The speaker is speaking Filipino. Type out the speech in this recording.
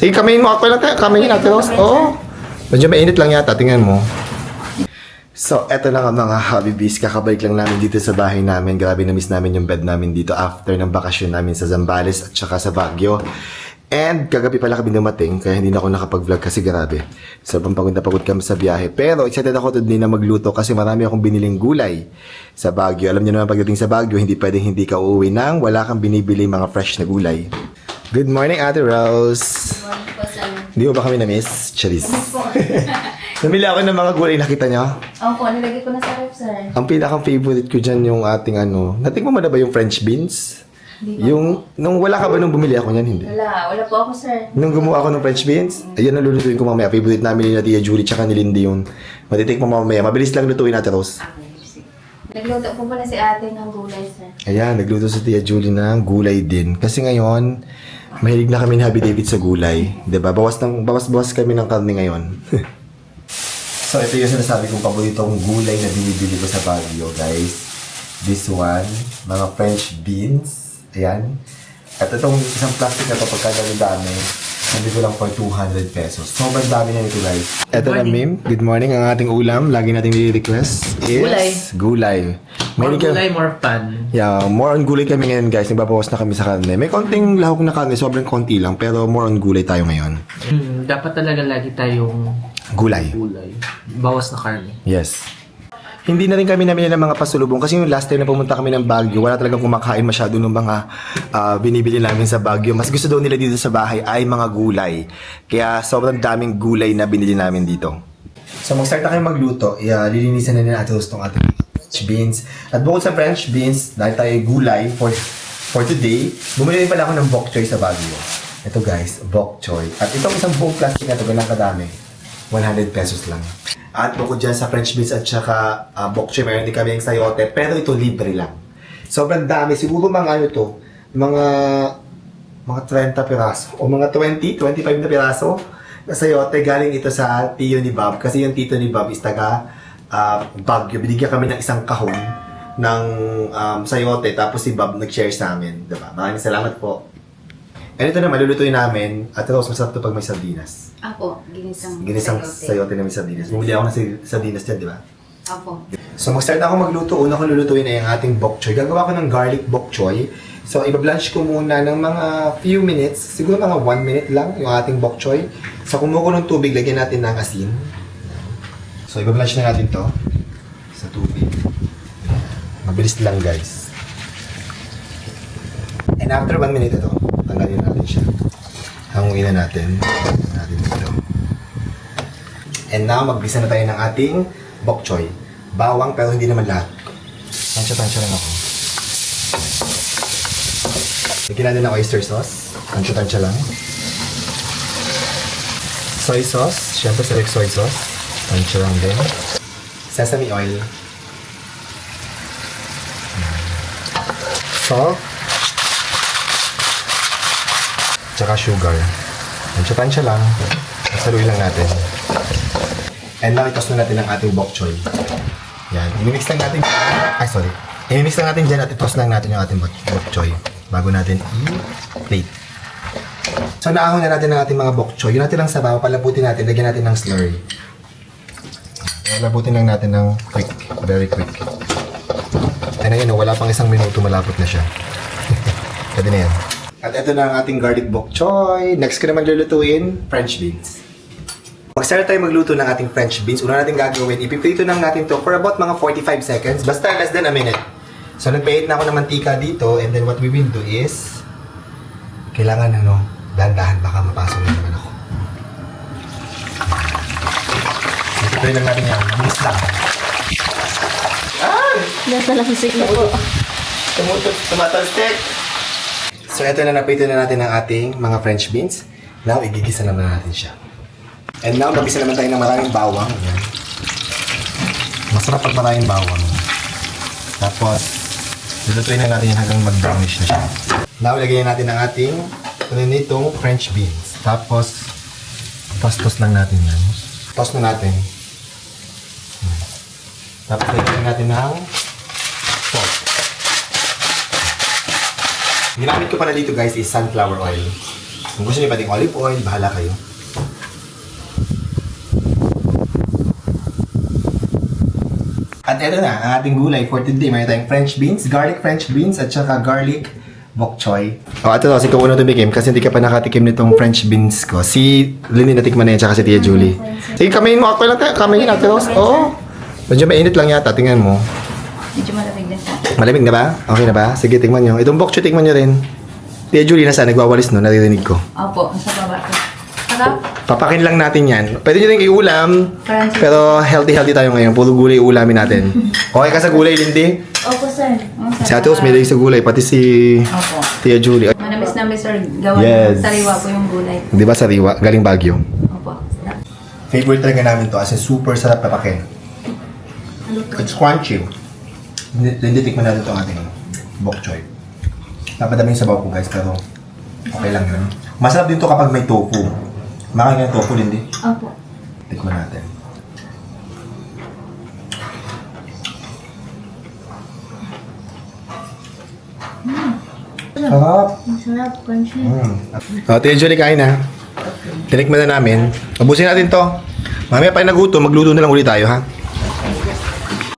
Sige, kamayin mo. Ako lang tayo. Kamayin natin, Rose. Oo. Medyo mainit lang yata. Tingnan mo. So, eto na nga mga Habibis. Kakabalik lang namin dito sa bahay namin. Grabe na-miss namin yung bed namin dito after ng bakasyon namin sa Zambales at saka sa Baguio. And kagabi pala kami dumating, kaya hindi na ako nakapag-vlog kasi grabe. Sobrang pagod na pagod kami sa biyahe. Pero excited ako today na magluto kasi marami akong biniling gulay sa Baguio. Alam niyo naman pagdating sa Baguio, hindi pwedeng hindi ka uuwi nang wala kang binibili mga fresh na gulay. Good morning, Ate Rose. Good morning po, sir. Hindi mo ba kami na-miss? Charis. Namili ako ng mga gulay, nakita niyo? Opo, nilagay ko na sa ref, sir. Ang pinaka-favorite ko dyan yung ating natikman mo na ba yung French beans? Hindi pa Nung wala ka ba nung bumili ako niyan? Hindi. Wala po ako, sir. Nung gumawa ako ng French beans, ayan ang lulutuin ko mamaya. Favorite namin ni Tia Julie tsaka ni Lindy yun. Matitikman mo mamaya. Mabilis lang lutuin natin, Rose. Nagluto po pala si ate ng gulay, sir. Ayan, nagluto si Tia Julie ng gulay din. Kasi ngayon, mahilig na kami ni Happy David sa gulay. Diba? Bawas kami ng karne ngayon. So, ito yung sinasabi kong paboritong gulay na binibili ko sa Baguio, guys. This one, mga French beans. Ayan. At itong isang plastic na ito, pagkadami-dami, hindi ko lang for 200 pesos. Sobrang dami na ito, guys. Ito na, Mim. Good morning. Ang ating ulam, lagi nating nire-request is gulay. More gulay, more fun. Yeah, more on gulay kami ngayon, guys. Nagbabawas na kami sa karne. May konting lahok na karne, sobrang konti lang, pero more on gulay tayo ngayon. Dapat talaga lagi tayong Gulay. bawas na karne. Yes. Hindi na rin kami namili ng mga pasulubong kasi yung last time na pumunta kami ng Baguio, wala talagang kumakain masyado ng mga binibili namin sa Baguio. Mas gusto daw nila dito sa bahay ay mga gulay. Kaya sobrang daming gulay na binili namin dito. So mag-start na kayo magluto. Lilinisan na natin itong ating French beans. At bukod sa French beans, dahil tayo gulay for today, bumili rin pala ako ng bok choy sa Baguio. Ito guys, bok choy. At itong isang buong plastic na ito, ganang kadami. 100 pesos lang. At bukod dyan sa French beans at saka bok choy, mayroon din kami yung sayote, pero ito libre lang. Sobrang dami. Siguro mga mga 30 piraso o mga 25 na piraso na sayote. Galing ito sa tiyo ni Bob. Kasi yung tito ni Bob is taga Baguio. Binigyan kami ng isang kahon ng sayote. Tapos si Bob nag-share sa amin. Diba? Maraming salamat po. And ito na, malulutuin namin. At ito, masarap ito pag may sardinas. Apo, ginisang Sayote na may sardinas. Bumili ako ng sardinas dyan, di ba? Apo. So, mag-start na ako magluto. Una ko lulutuin ay ang ating bok choy. Gagawa ko ng garlic bok choy. So, ibablanch ko muna ng mga few minutes. Siguro mga 1 minute lang yung ating bok choy. So, kumuha ko ng tubig, lagyan natin ng asin. So, ibablanch na natin to sa tubig. Mabilis lang, guys. And after 1 minute ito, tanggalin natin siya. Hanguin na natin. Dito. And now, magbisa na tayo ng ating bok choy. Bawang, pero hindi naman lahat. Tansya-tansya lang ako. Lagyan natin ng oyster sauce. Tansya-tansya lang. Soy sauce. Siyempre, select soy sauce. Tansya lang din. Sesame oil. Salt. Tsaka sugar. Tansya-tansya lang. Saluin lang natin. And now, itos na natin ang ating bok choy. Yan. Imimix lang natin. Imimix lang natin dyan at itos lang natin yung ating bok choy bago natin i-plate. So, naahon na natin ang ating mga bok choy. Yun natin lang sa baba. Palabutin natin. Lagyan natin ng slurry. Palabutin lang natin ng quick. Very quick. And ayun, wala pang 1 minuto. Malapot na siya. Pwede na yan. At ito na ang ating garlic bok choy. Next ko naman lulutuin, French beans. Mag-start tayo magluto ng ating French beans. Una natin gagawin, ipiprito lang natin to for about mga 45 seconds. Basta less than a minute. So, nagpahit na ako ng mantika dito. And then what we will do is, kailangan dahan-dahan baka mapasok na naman ako. Ipiprito lang natin yan. Mabilis lang. Nasa lasisik na po. Tumatalstik. So, ito na napito na natin ang ating mga French beans. Now, igigisa naman natin siya. And now, magisa naman tayo ng maraming bawang. Ayan. Masarap pag maraming bawang. Tapos, lulutuin na natin yan hanggang mag-brownish na siya. Now, lagyan natin ang ating nitong French beans. Tapos, toss lang natin yan. Toss na natin. Tapos, lagyan natin ng salt. Ginamit ko pala dito guys is sunflower oil. Kung gusto niyo pati olive oil, bahala kayo. At eto na, ang ating gulay for today. Mayroon tayong French beans, garlic French beans, at saka garlic bok choy. O, ito si Kuno tumikim kasi hindi ka pa nakatikim nitong French beans ko. Si Lini natikman na yan, tsaka si Tia Julie. Sige, kamayin mo. Ako lang tayo. Kamayin natin, Rose. Oo. Medyo mainit lang yata. Tingnan mo. Medyo malamig na siya. Malamig na ba? Okay na ba? Sige, tingnan nyo. Itong bok choy, tingnan nyo rin. Tia Julie, nasa nagwawalis no? Naririnig ko. Opo, sa baba ko. Sarap. Papakin lang natin yan. Pwede nyo rin iulam. Francis. Pero healthy tayo ngayon. Puro gulay ulamin natin. Okay ka sa gulay, Lindy? Opo, sir. Si Ate Rose may lagi sa gulay. Pati si Opo. Tia Julie. Manamis-namis, sir. Gawa Yes. ng sariwa po yung gulay. Di ba sariwa? Galing Baguio. Opo. Sarap. Favorite talaga namin to. As in, super sarap papakin. It's crunchy. Lindy, tikman natin itong ating bok choy. Napadami yung sabaw ko, guys. Pero okay lang yun. Masarap din to kapag may tofu. Makain ng tofu, Lindy. Opo. Tikman natin. Sarap. Masarap, crunchy. Tia Julie, kain na. Tinikman na namin. Ubusin natin to. Mamaya pa nagutom, magluto na lang ulit tayo, ha?